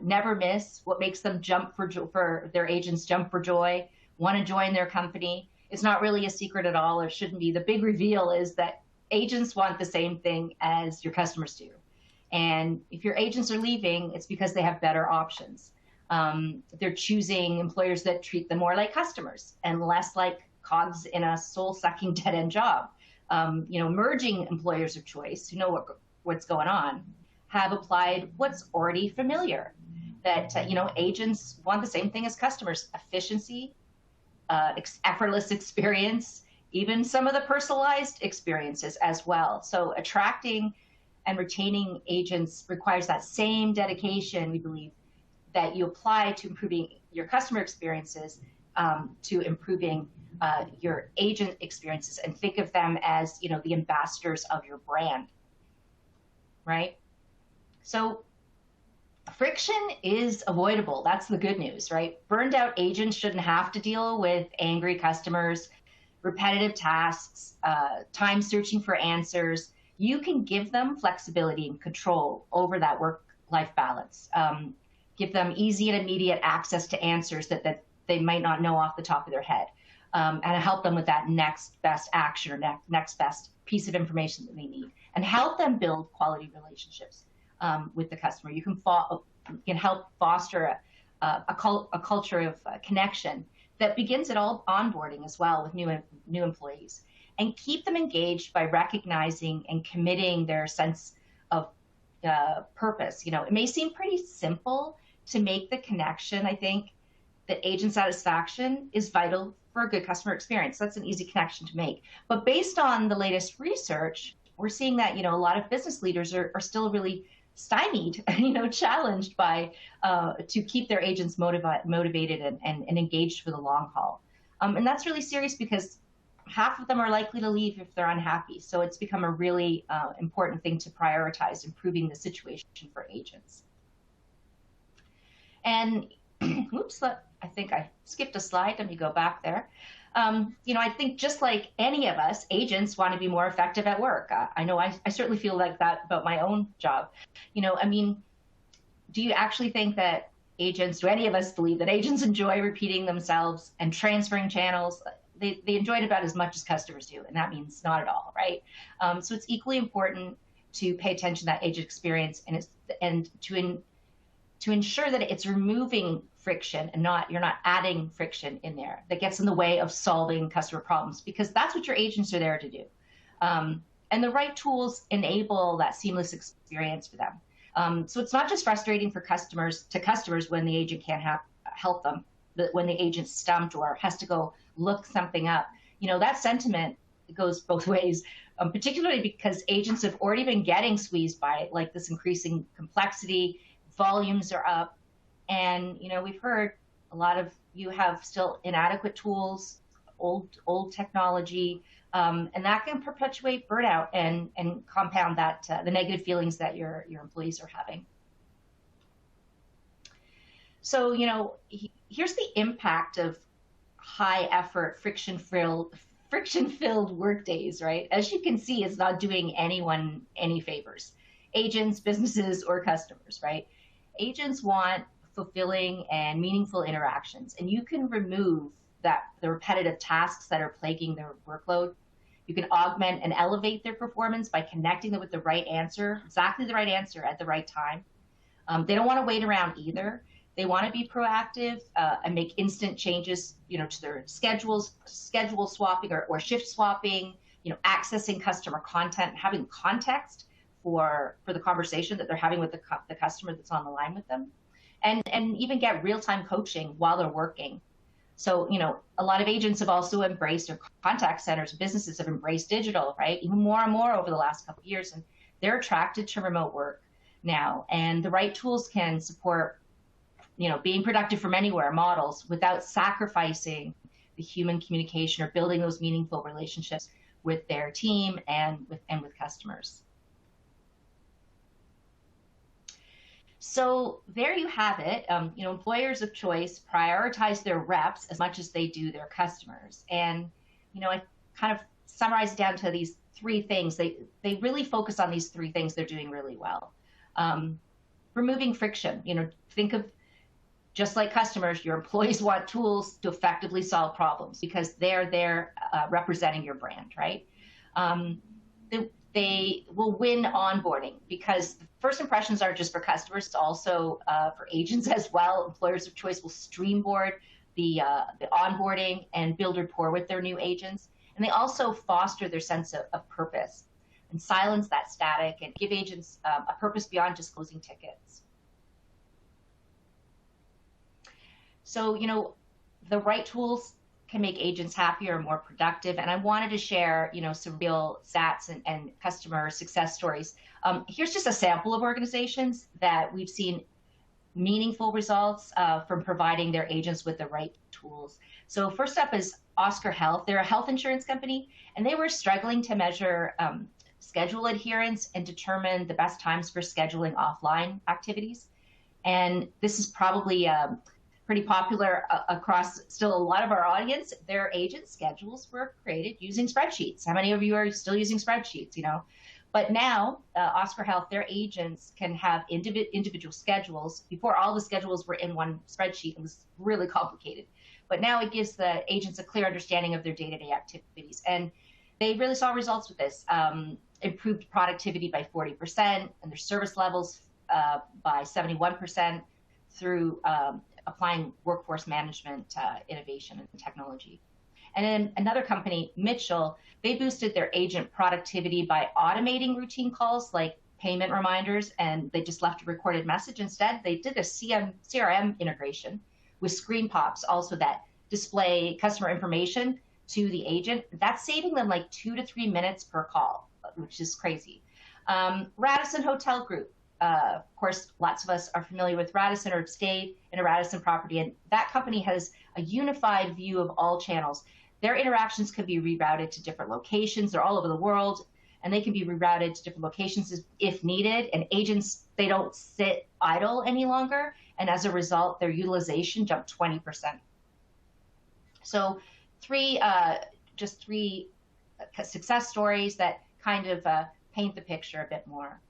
never miss. What makes them for their agents jump for joy, want to join their company. It's not really a secret at all, or shouldn't be. The big reveal is that agents want the same thing as your customers do. And if your agents are leaving, it's because they have better options. They're choosing employers that treat them more like customers and less like cogs in a soul-sucking dead-end job. Merging employers of choice who know what's going on have applied what's already familiar. That, agents want the same thing as customers: efficiency, effortless experience, even some of the personalized experiences as well. So attracting and retaining agents requires that same dedication, we believe, that you apply to improving your customer experiences, to improving your agent experiences, and think of them as, the ambassadors of your brand, right? So friction is avoidable. That's the good news, right? Burned out agents shouldn't have to deal with angry customers, repetitive tasks, time searching for answers. You can give them flexibility and control over that work-life balance. Give them easy and immediate access to answers that they might not know off the top of their head, and help them with that next best action or next best piece of information that they need, and help them build quality relationships with the customer. You can help foster a culture of connection that begins at all onboarding as well with new employees, and keep them engaged by recognizing and committing their sense of purpose. It may seem pretty simple to make the connection. I think that agent satisfaction is vital for a good customer experience. That's an easy connection to make. But based on the latest research, we're seeing that, a lot of business leaders are still really stymied, challenged by to keep their agents motivated and engaged for the long haul. And that's really serious because half of them are likely to leave if they're unhappy. So it's become a really important thing to prioritize, improving the situation for agents. And oops, I think I skipped a slide. Let me go back there. I think just like any of us, agents want to be more effective at work. I know I certainly feel like that about my own job. Do you actually think that do any of us believe that agents enjoy repeating themselves and transferring channels? They enjoy it about as much as customers do, and that means not at all, right? So it's equally important to pay attention to that agent experience and to ensure that it's removing friction and you're not adding friction in there that gets in the way of solving customer problems, because that's what your agents are there to do. And the right tools enable that seamless experience for them. So it's not just frustrating for customers when the agent can't help them, but when the agent's stumped or has to go look something up. That sentiment goes both ways, particularly because agents have already been getting squeezed by like this increasing complexity, volumes are up, and we've heard a lot of you have still inadequate tools, old technology, and that can perpetuate burnout and compound that the negative feelings that your employees are having. So here's the impact of high effort, friction-filled work days, right? As you can see, it's not doing anyone any favors, agents, businesses, or customers, right? Agents want fulfilling and meaningful interactions, and you can remove the repetitive tasks that are plaguing their workload. You can augment and elevate their performance by connecting them with the right answer, exactly the right answer at the right time. They don't want to wait around either. They want to be proactive and make instant changes, to their schedules, schedule swapping or shift swapping, accessing customer content, having context for the conversation that they're having with the customer that's on the line with them, and even get real-time coaching while they're working. So, a lot of agents have also embraced, or contact centers, businesses have embraced digital, right? Even more and more over the last couple of years, and they're attracted to remote work now. And the right tools can support, being productive from anywhere models without sacrificing the human communication or building those meaningful relationships with their team and with customers. So there you have it. Employers of choice prioritize their reps as much as they do their customers. And, I kind of summarize it down to these three things. They really focus on these three things they're doing really well. Removing friction. Think of, just like customers, your employees want tools to effectively solve problems because they're there representing your brand, right? They will win onboarding because the first impressions aren't just for customers, it's also for agents as well. Employers of choice will streamboard the onboarding and build rapport with their new agents. And they also foster their sense of purpose and silence that static and give agents a purpose beyond just closing tickets. So, the right tools can make agents happier and more productive. And I wanted to share, some real stats and customer success stories. Here's just a sample of organizations that we've seen meaningful results from providing their agents with the right tools. So first up is Oscar Health. They're a health insurance company, and they were struggling to measure schedule adherence and determine the best times for scheduling offline activities. And this is probably pretty popular across still a lot of our audience. Their agent schedules were created using spreadsheets. How many of you are still using spreadsheets, But now, Oscar Health, their agents can have individual schedules. Before, all the schedules were in one spreadsheet. It was really complicated. But now it gives the agents a clear understanding of their day-to-day activities. And they really saw results with this. Improved productivity by 40% and their service levels by 71% through applying workforce management innovation and technology. And then another company, Mitchell, they boosted their agent productivity by automating routine calls like payment reminders, and they just left a recorded message. Instead, they did a CRM integration with screen pops also that display customer information to the agent. That's saving them like 2 to 3 minutes per call, which is crazy. Radisson Hotel Group. Of course, lots of us are familiar with Radisson or stay in a Radisson property, and that company has a unified view of all channels. Their interactions can be rerouted to different locations. They're all over the world, and they can be rerouted to different locations if needed. And agents, they don't sit idle any longer, and as a result, their utilization jumped 20%. So just three success stories that kind of paint the picture a bit more.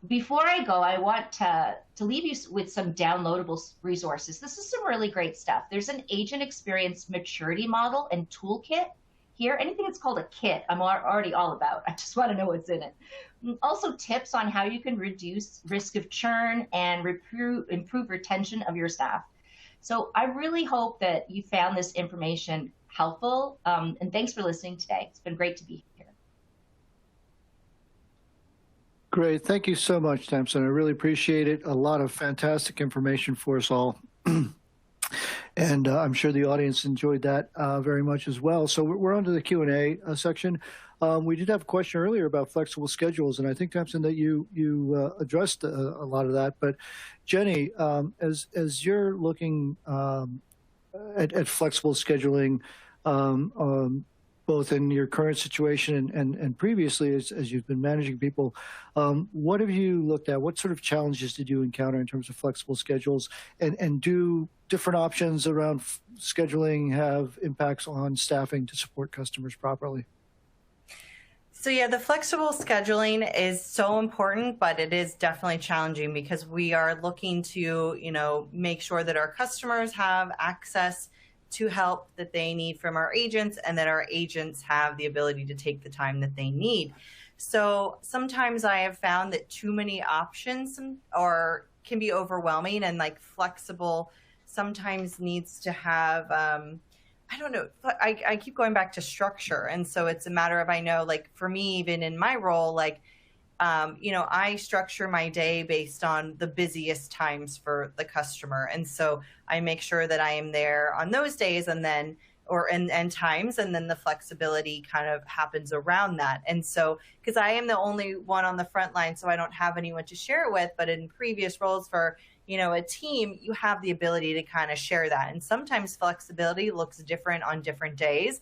Before I go, I want to leave you with some downloadable resources. This is some really great stuff. There's an agent experience maturity model and toolkit here. Anything that's called a kit, I'm already all about. I just want to know what's in it. Also, tips on how you can reduce risk of churn and improve retention of your staff. So I really hope that you found this information helpful. And thanks for listening today. It's been great to be here. Great. Thank you so much, Tamsin. I really appreciate it. A lot of fantastic information for us all. And I'm sure the audience enjoyed that very much as well. So we're on to the Q&A section. We did have a question earlier about flexible schedules, and I think, Tamsin, that you addressed a lot of that. But Jenny, as you're looking at flexible scheduling, both in your current situation and previously as you've been managing people, what have you looked at? What sort of challenges did you encounter in terms of flexible schedules? And do different options around scheduling have impacts on staffing to support customers properly? So yeah, the flexible scheduling is so important, but it is definitely challenging because we are looking to, make sure that our customers have access to help that they need from our agents, and that our agents have the ability to take the time that they need. So sometimes I have found that too many options can be overwhelming, and like flexible sometimes needs to have, I don't know, I keep going back to structure. And so it's a matter of, I know, like for me, even in my role, like, I structure my day based on the busiest times for the customer. And so I make sure that I am there on those days and times, and then the flexibility kind of happens around that. And so, because I am the only one on the front line, so I don't have anyone to share it with, but in previous roles for, a team, you have the ability to kind of share that. And sometimes flexibility looks different on different days.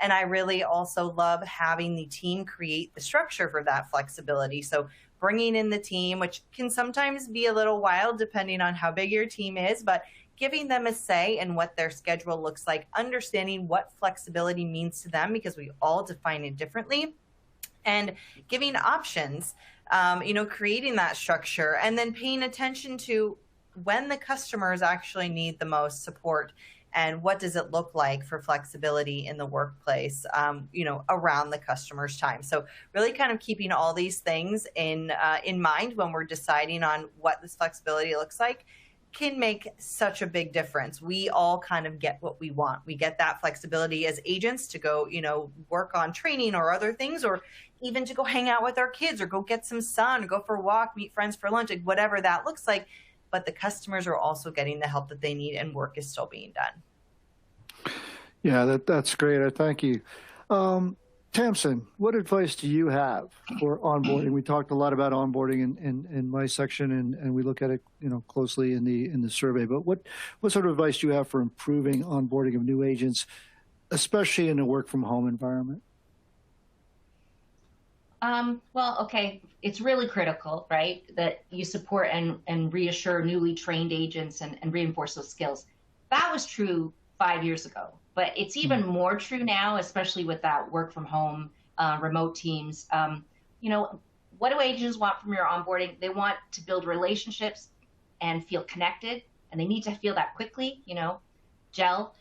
And I really also love having the team create the structure for that flexibility. So bringing in the team, which can sometimes be a little wild depending on how big your team is, but giving them a say in what their schedule looks like, understanding what flexibility means to them, because we all define it differently, and giving options, creating that structure, and then paying attention to when the customers actually need the most support. And what does it look like for flexibility in the workplace, around the customer's time? So really kind of keeping all these things in mind when we're deciding on what this flexibility looks like can make such a big difference. We all kind of get what we want. We get that flexibility as agents to go, work on training or other things, or even to go hang out with our kids or go get some sun, or go for a walk, meet friends for lunch, like whatever that looks like. But the customers are also getting the help that they need, and work is still being done. Yeah, that's great. I thank you. Tamsin, what advice do you have for onboarding? We talked a lot about onboarding in my section, and we look at it, closely in the survey. But what sort of advice do you have for improving onboarding of new agents, especially in a work from home environment? Well, okay, it's really critical, right, that you support and reassure newly trained agents and reinforce those skills. That was true 5 years ago, but it's even more true now, especially with that work from home, remote teams. What do agents want from your onboarding? They want to build relationships and feel connected, and they need to feel that quickly, gel,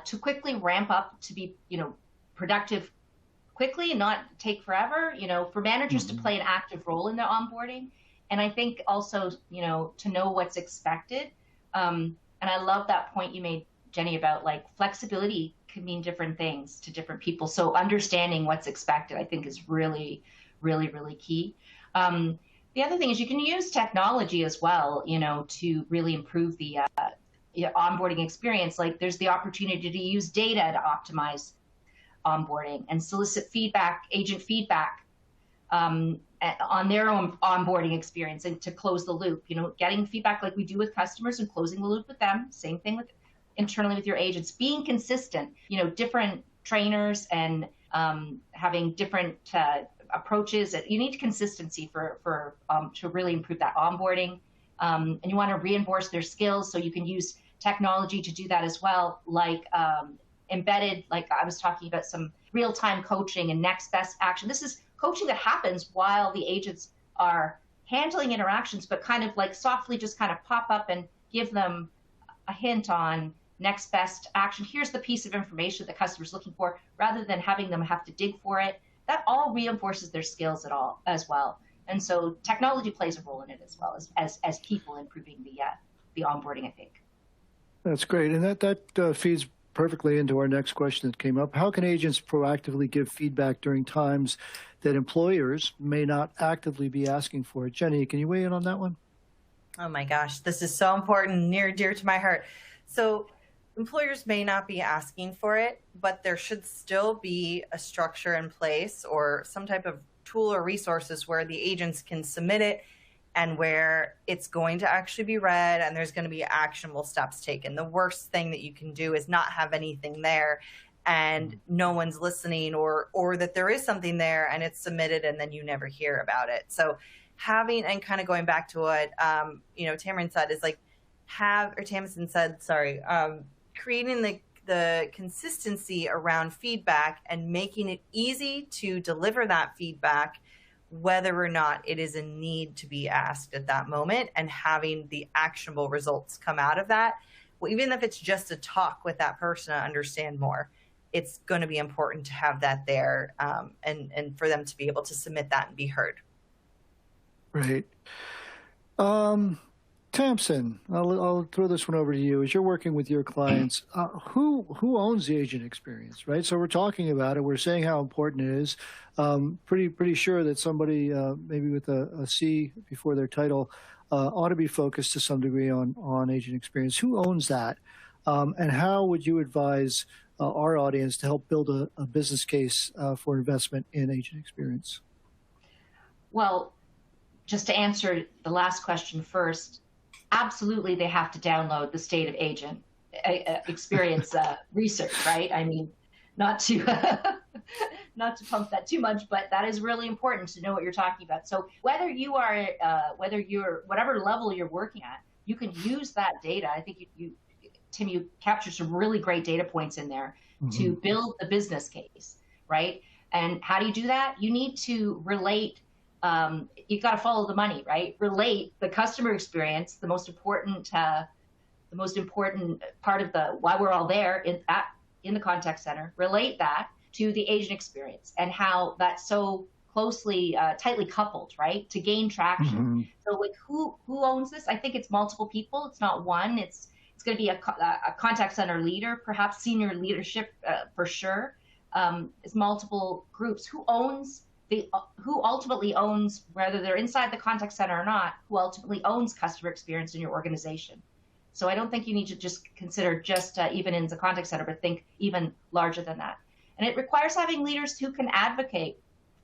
to quickly ramp up to be, productive quickly and not take forever, for managers to play an active role in their onboarding. And I think also, to know what's expected. And I love that point you made, Jenny, about like flexibility can mean different things to different people. So understanding what's expected, I think, is really, really, really key. The other thing is you can use technology as well, to really improve the onboarding experience, like there's the opportunity to use data to optimize onboarding and solicit feedback, agent feedback on their own onboarding experience and to close the loop. Getting feedback like we do with customers and closing the loop with them. Same thing with internally with your agents. Being consistent. Different trainers and having different approaches. You need consistency for to really improve that onboarding. And you want to reinforce their skills, so you can use technology to do that as well, like embedded, like I was talking about, some real-time coaching and next best action. This is coaching that happens while the agents are handling interactions, but kind of like softly just kind of pop up and give them a hint on next best action. Here's the piece of information the customer's looking for, rather than having them have to dig for it. That all reinforces their skills as well. And so technology plays a role in it as well as people improving the onboarding, I think. That's great. And that feeds perfectly into our next question that came up. How can agents proactively give feedback during times that employers may not actively be asking for it? Jenny, can you weigh in on that one? Oh my gosh, this is so important, near and dear to my heart. So employers may not be asking for it, but there should still be a structure in place or some type of tool or resources where the agents can submit it and where it's going to actually be read and there's going to be actionable steps taken. The worst thing that you can do is not have anything there and no one's listening, or that there is something there and it's submitted and then you never hear about it. So having, and kind of going back to what Tamsin said, is like creating the consistency around feedback and making it easy to deliver that feedback, whether or not it is a need to be asked at that moment, and having the actionable results come out of that. Well, even if it's just a talk with that person to understand more, it's going to be important to have that there, and for them to be able to submit that and be heard. Right. Tamsin, I'll throw this one over to you. As you're working with your clients, who owns the agent experience, right? So we're talking about it. We're saying how important it is. Pretty sure that somebody, maybe with a C before their title, ought to be focused to some degree on agent experience. Who owns that? And how would you advise our audience to help build a business case for investment in agent experience? Well, just to answer the last question first, absolutely they have to download the State of Agent Experience research, right? I mean, not to pump that too much, but that is really important to know what you're talking about. So whether you're whatever level you're working at, you can use that data. I think Tim, you captured some really great data points in there to build the business case, right? And how do you do that? You need to relate. You've got to follow the money, right? Relate the customer experience, the most important part of why we're all there in the contact center. Relate that to the agent experience and how that's so closely, tightly coupled, right? To gain traction. So, like, who owns this? I think it's multiple people. It's not one. It's going to be a contact center leader, perhaps senior leadership for sure. It's multiple groups. Who ultimately owns, whether they're inside the contact center or not, who ultimately owns customer experience in your organization? So I don't think you need to just consider just even in the contact center, but think even larger than that. And it requires having leaders who can advocate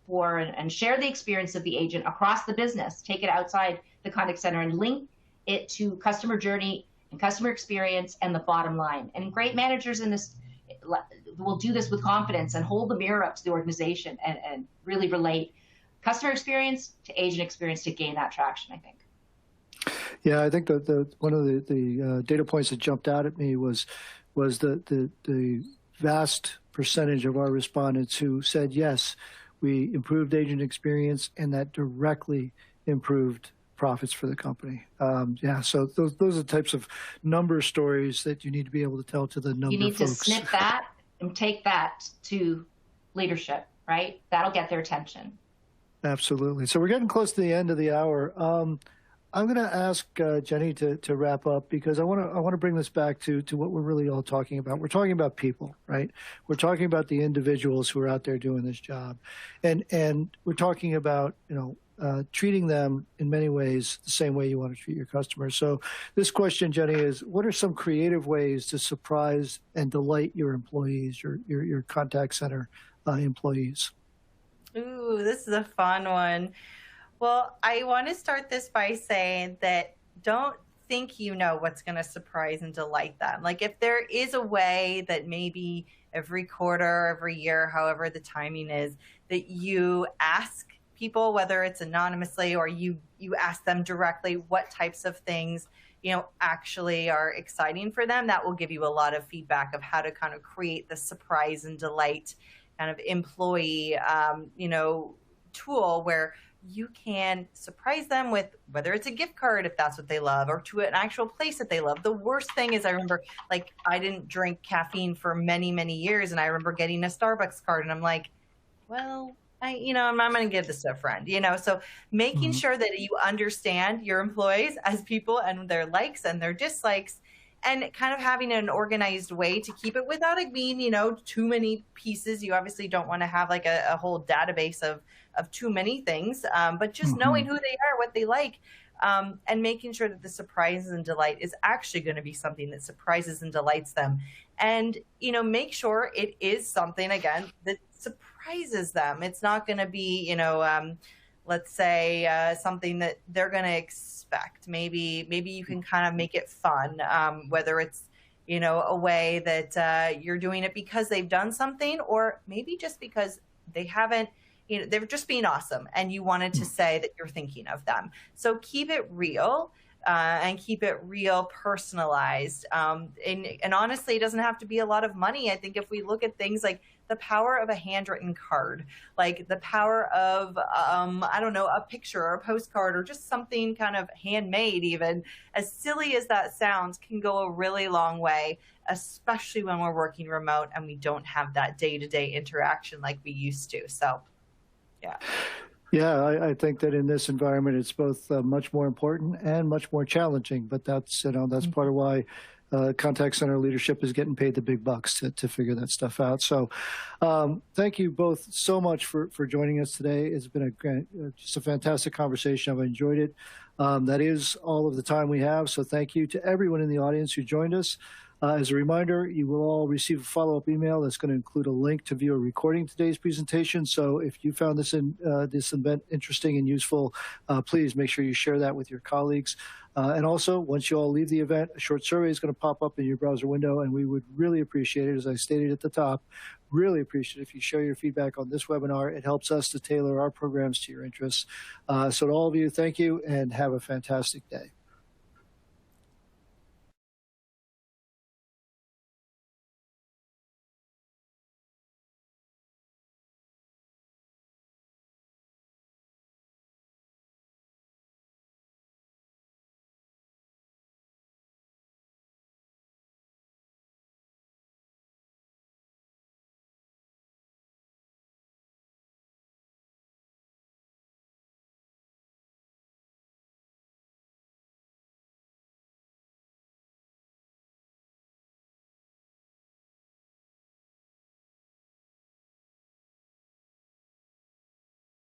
for and share the experience of the agent across the business, take it outside the contact center and link it to customer journey and customer experience and the bottom line. And great managers in this will do this with confidence and hold the mirror up to the organization and really relate customer experience to agent experience to gain that traction, I think. Yeah, I think that one of the data points that jumped out at me was the vast percentage of our respondents who said, yes, we improved agent experience, and that directly improved profits for the company. So those are the types of number stories that you need to be able to tell to the number of folks. You need to snip that and take that to leadership, right? That'll get their attention. Absolutely. So we're getting close to the end of the hour. I'm going to ask Jenny to wrap up, because I want to bring this back to what we're really all talking about. We're talking about people, right? We're talking about the individuals who are out there doing this job, and we're talking about treating them in many ways the same way you want to treat your customers. So this question, Jenny, is what are some creative ways to surprise and delight your employees, your contact center employees? Ooh, this is a fun one. Well, I want to start this by saying that don't think you know what's going to surprise and delight them. Like if there is a way that maybe every quarter, every year, however the timing is, that you ask people, whether it's anonymously or you ask them directly what types of things, actually are exciting for them, that will give you a lot of feedback of how to kind of create the surprise and delight kind of employee, tool where you can surprise them with whether it's a gift card if that's what they love, or to an actual place that they love. The worst thing is I remember, like, I didn't drink caffeine for many, many years, and I remember getting a Starbucks card, and I'm like, well, I'm going to give this to a friend, so making sure that you understand your employees as people and their likes and their dislikes, and kind of having an organized way to keep it without it being, too many pieces. You obviously don't want to have like a whole database of too many things, but just knowing who they are, what they like, and making sure that the surprises and delight is actually going to be something that surprises and delights them. And, make sure it is something, again, that surprises them. It's not going to be, let's say something that they're going to expect. Maybe you can kind of make it fun, whether it's, a way that you're doing it because they've done something, or maybe just because they haven't, they're just being awesome and you wanted to say that you're thinking of them. So keep it real. And keep it real, personalized. And honestly, it doesn't have to be a lot of money. I think if we look at things like the power of a handwritten card, like the power of, a picture or a postcard or just something kind of handmade, even as silly as that sounds, can go a really long way, especially when we're working remote and we don't have that day-to-day interaction like we used to. So, yeah. Yeah, I think that in this environment, it's both much more important and much more challenging. But that's part of why contact center leadership is getting paid the big bucks to figure that stuff out. So thank you both so much for joining us today. It's been just a fantastic conversation. I've enjoyed it. That is all of the time we have. So thank you to everyone in the audience who joined us. As a reminder, you will all receive a follow-up email that's going to include a link to view a recording of today's presentation. So if you found this event interesting and useful, please make sure you share that with your colleagues. And also, once you all leave the event, a short survey is going to pop up in your browser window, and we would really appreciate it, as I stated at the top, really appreciate it if you share your feedback on this webinar. It helps us to tailor our programs to your interests. So to all of you, thank you, and have a fantastic day.